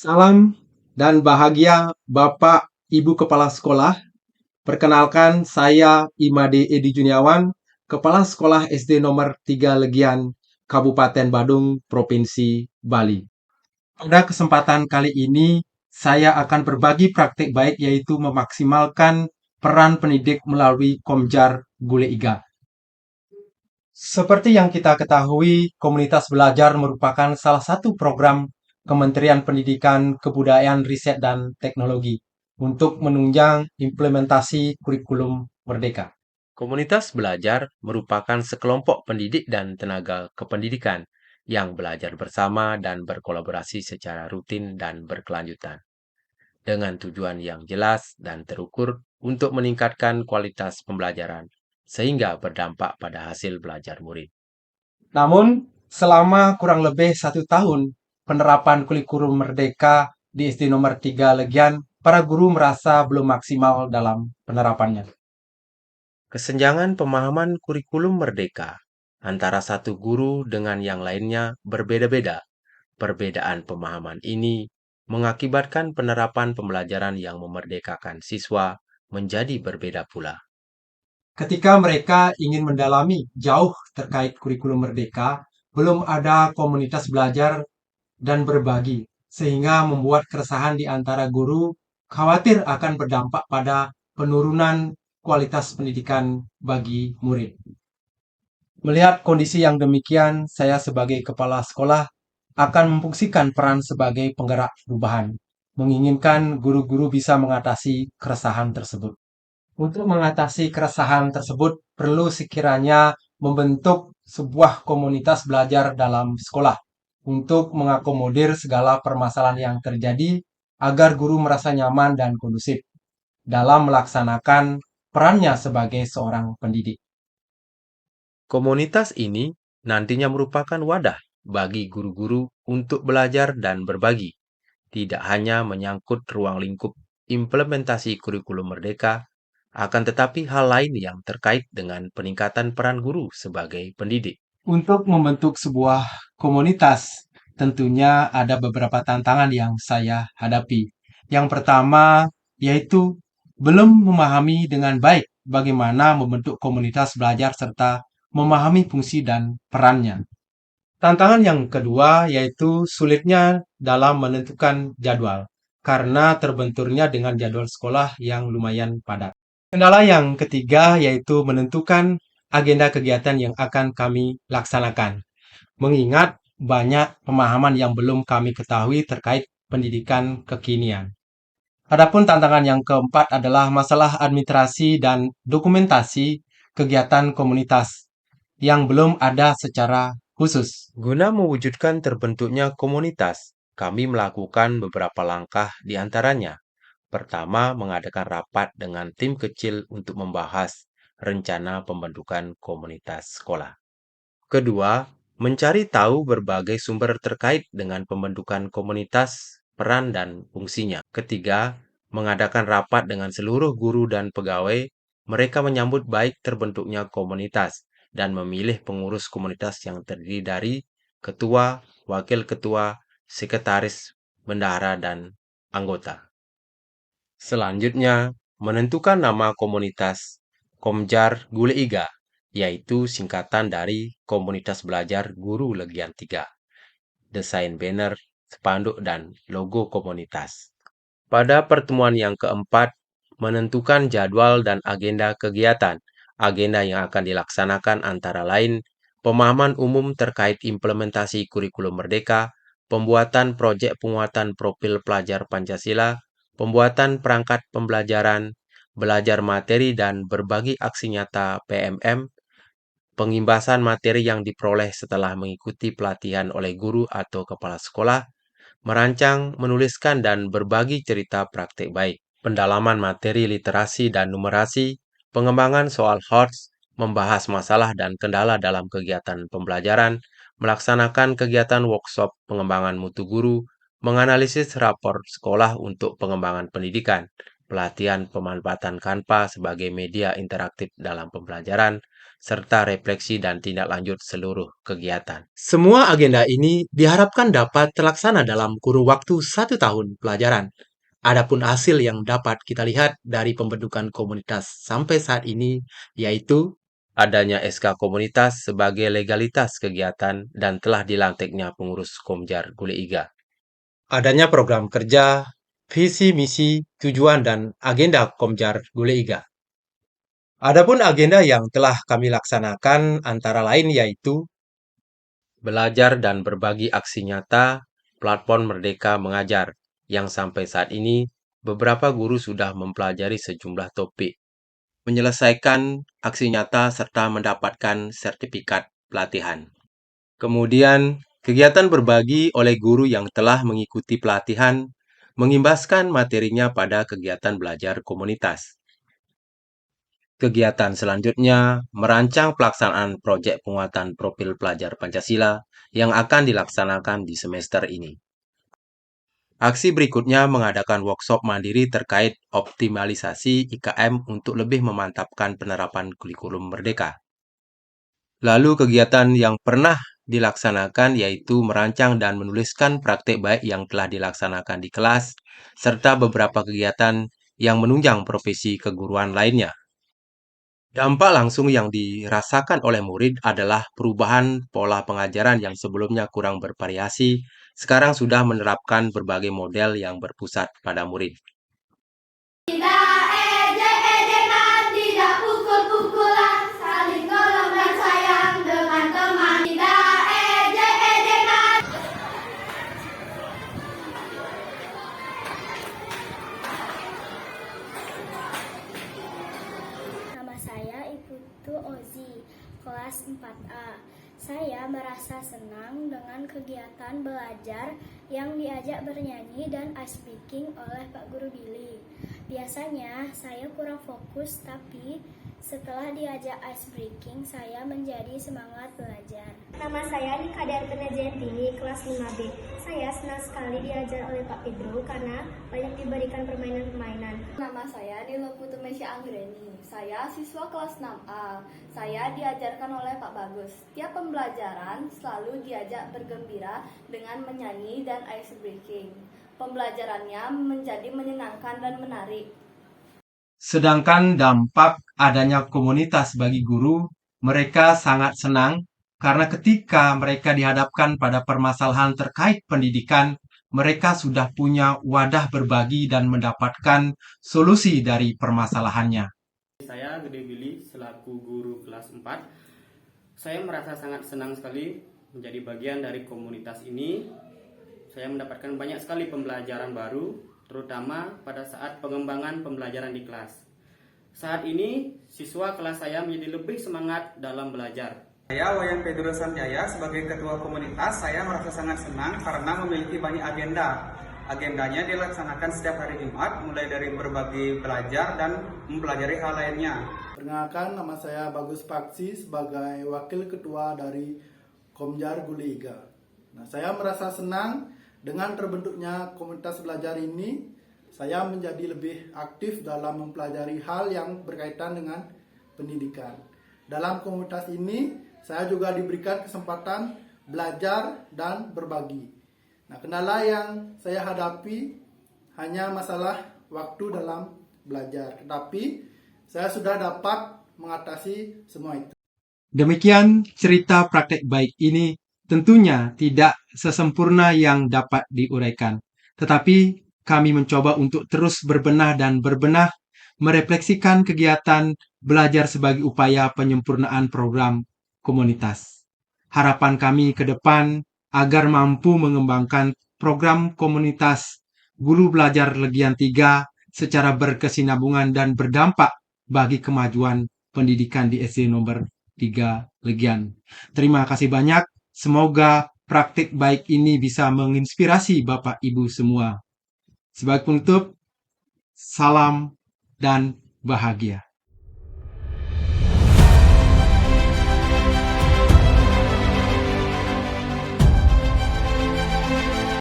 Salam dan bahagia Bapak Ibu Kepala Sekolah. Perkenalkan saya Imade Edi Juniawan, Kepala Sekolah SD nomor 3 Legian, Kabupaten Badung, Provinsi Bali. Pada kesempatan kali ini, saya akan berbagi praktik baik yaitu memaksimalkan peran pendidik melalui Komjar Gule Iga. Seperti yang kita ketahui, komunitas belajar merupakan salah satu program Kementerian Pendidikan, Kebudayaan, Riset, dan Teknologi untuk menunjang implementasi kurikulum Merdeka. Komunitas belajar merupakan sekelompok pendidik dan tenaga kependidikan yang belajar bersama dan berkolaborasi secara rutin dan berkelanjutan, dengan tujuan yang jelas dan terukur untuk meningkatkan kualitas pembelajaran, sehingga berdampak pada hasil belajar murid. Namun, selama kurang lebih 1 tahun penerapan kurikulum Merdeka di SD nomor 3 Legian, para guru merasa belum maksimal dalam penerapannya. Kesenjangan pemahaman kurikulum merdeka antara satu guru dengan yang lainnya berbeda-beda. Perbedaan pemahaman ini mengakibatkan penerapan pembelajaran yang memerdekakan siswa menjadi berbeda pula. Ketika mereka ingin mendalami jauh terkait kurikulum Merdeka, belum ada komunitas belajar dan berbagi, sehingga membuat keresahan di antara guru khawatir akan berdampak pada penurunan kualitas pendidikan bagi murid. Melihat kondisi yang demikian, saya sebagai kepala sekolah akan memfungsikan peran sebagai penggerak perubahan, menginginkan guru-guru bisa mengatasi keresahan tersebut. Untuk mengatasi keresahan tersebut, perlu sekiranya membentuk sebuah komunitas belajar dalam sekolah untuk mengakomodir segala permasalahan yang terjadi agar guru merasa nyaman dan kondusif dalam melaksanakan perannya sebagai seorang pendidik. Komunitas ini nantinya merupakan wadah bagi guru-guru untuk belajar dan berbagi, tidak hanya menyangkut ruang lingkup implementasi kurikulum merdeka, akan tetapi hal lain yang terkait dengan peningkatan peran guru sebagai pendidik. Untuk membentuk sebuah komunitas, tentunya ada beberapa tantangan yang saya hadapi. Yang pertama yaitu belum memahami dengan baik bagaimana membentuk komunitas belajar serta memahami fungsi dan perannya. Tantangan yang kedua yaitu sulitnya dalam menentukan jadwal karena terbenturnya dengan jadwal sekolah yang lumayan padat. Kendala yang ketiga yaitu menentukan agenda kegiatan yang akan kami laksanakan, mengingat banyak pemahaman yang belum kami ketahui terkait pendidikan kekinian. Adapun tantangan yang keempat adalah masalah administrasi dan dokumentasi kegiatan komunitas yang belum ada secara khusus. Guna mewujudkan terbentuknya komunitas, kami melakukan beberapa langkah di antaranya. Pertama, mengadakan rapat dengan tim kecil untuk membahas rencana pembentukan komunitas sekolah. Kedua, mencari tahu berbagai sumber terkait dengan pembentukan komunitas, peran dan fungsinya. Ketiga, mengadakan rapat dengan seluruh guru dan pegawai. Mereka menyambut baik terbentuknya komunitas dan memilih pengurus komunitas yang terdiri dari ketua, wakil ketua, sekretaris, bendahara, dan anggota. Selanjutnya, menentukan nama komunitas Komjar Gule Iga, yaitu singkatan dari Komunitas Belajar Guru Legian 3. Desain banner, spanduk, dan logo komunitas. Pada pertemuan yang keempat, menentukan jadwal dan agenda kegiatan. Agenda yang akan dilaksanakan antara lain pemahaman umum terkait implementasi kurikulum merdeka, pembuatan proyek penguatan profil pelajar Pancasila, pembuatan perangkat pembelajaran, belajar materi dan berbagi aksi nyata PMM, pengimbasan materi yang diperoleh setelah mengikuti pelatihan oleh guru atau kepala sekolah, merancang, menuliskan, dan berbagi cerita praktik baik, pendalaman materi literasi dan numerasi, pengembangan soal HOTS, membahas masalah dan kendala dalam kegiatan pembelajaran, melaksanakan kegiatan workshop pengembangan mutu guru, menganalisis rapor sekolah untuk pengembangan pendidikan, pelatihan pemanfaatan Canva sebagai media interaktif dalam pembelajaran, serta refleksi dan tindak lanjut seluruh kegiatan. Semua agenda ini diharapkan dapat terlaksana dalam kurun waktu 1 tahun pelajaran. Adapun hasil yang dapat kita lihat dari pembentukan komunitas sampai saat ini yaitu Adanya SK komunitas sebagai legalitas kegiatan dan telah dilantiknya pengurus Komjar Gule Iga. adanya program kerja, visi misi, tujuan, dan agenda Komjar Gule Iga. Adapun agenda yang telah kami laksanakan antara lain yaitu Belajar dan berbagi aksi nyata, platform Merdeka Mengajar, yang sampai saat ini beberapa guru sudah mempelajari sejumlah topik, menyelesaikan aksi nyata serta mendapatkan sertifikat pelatihan. Kemudian, kegiatan berbagi oleh guru yang telah mengikuti pelatihan mengimbaskan materinya pada kegiatan belajar komunitas. Kegiatan selanjutnya merancang pelaksanaan proyek penguatan profil pelajar Pancasila yang akan dilaksanakan di semester ini. Aksi berikutnya mengadakan workshop mandiri terkait optimalisasi IKM untuk lebih memantapkan penerapan kurikulum merdeka. Lalu kegiatan yang pernah dilaksanakan yaitu merancang dan menuliskan praktek baik yang telah dilaksanakan di kelas, serta beberapa kegiatan yang menunjang profesi keguruan lainnya. Dampak langsung yang dirasakan oleh murid adalah perubahan pola pengajaran yang sebelumnya kurang bervariasi, sekarang sudah menerapkan berbagai model yang berpusat pada murid. Tidak ejek-ejekan, tidak pukul-pukulan, saling tolong dan sayang dengan teman. Tidak ejek-ejekan. Nama saya Iputu Ozi, kelas 4A. Saya merasa senang dengan kegiatan belajar yang diajak bernyanyi dan ice breaking oleh Pak Guru Billy. Biasanya saya kurang fokus, tapi setelah diajak ice breaking, saya menjadi semangat belajar. Nama saya Nika Darpena Jayantini, kelas 5B. Saya senang sekali diajar oleh Pak Pedro karena banyak diberikan permainan-permainan. Nama saya Nilo Putumesya Anggreni. Saya siswa kelas 6A. Saya diajarkan oleh Pak Bagus. Tiap pembelajaran selalu diajak bergembira dengan menyanyi dan ice breaking. Pembelajarannya menjadi menyenangkan dan menarik. sedangkan dampak adanya komunitas bagi guru, mereka sangat senang karena ketika mereka dihadapkan pada permasalahan terkait pendidikan, mereka sudah punya wadah berbagi dan mendapatkan solusi dari permasalahannya. Saya Gede Billy selaku guru kelas 4. Saya merasa sangat senang sekali menjadi bagian dari komunitas ini. Saya mendapatkan banyak sekali pembelajaran baru, terutama pada saat pengembangan pembelajaran di kelas. Saat ini, siswa kelas saya menjadi lebih semangat dalam belajar. Saya Wayan Pedro Sanjaya sebagai ketua komunitas, saya merasa sangat senang karena memiliki banyak agenda. Agendanya dilaksanakan setiap hari Jumat, mulai dari berbagi belajar dan mempelajari hal lainnya. Perkenalkan, nama saya Bagus Paksi sebagai wakil ketua dari Komjar Gule Iga. Nah, saya merasa senang dengan terbentuknya komunitas belajar ini. Saya menjadi lebih aktif dalam mempelajari hal yang berkaitan dengan pendidikan. Dalam komunitas ini, saya juga diberikan kesempatan belajar dan berbagi. Nah, kendala yang saya hadapi hanya masalah waktu dalam belajar. Tetapi saya sudah dapat mengatasi semua itu. Demikian cerita praktek baik ini tentunya tidak sesempurna yang dapat diuraikan. Tetapi kami mencoba untuk terus berbenah dan berbenah merefleksikan kegiatan belajar sebagai upaya penyempurnaan program komunitas. Harapan kami ke depan agar mampu mengembangkan program komunitas Guru Belajar Legian 3 secara berkesinambungan dan berdampak bagi kemajuan pendidikan di SD nomor 3 Legian. Terima kasih banyak. Semoga praktik baik ini bisa menginspirasi Bapak Ibu semua. Sebagai penutup, salam dan bahagia.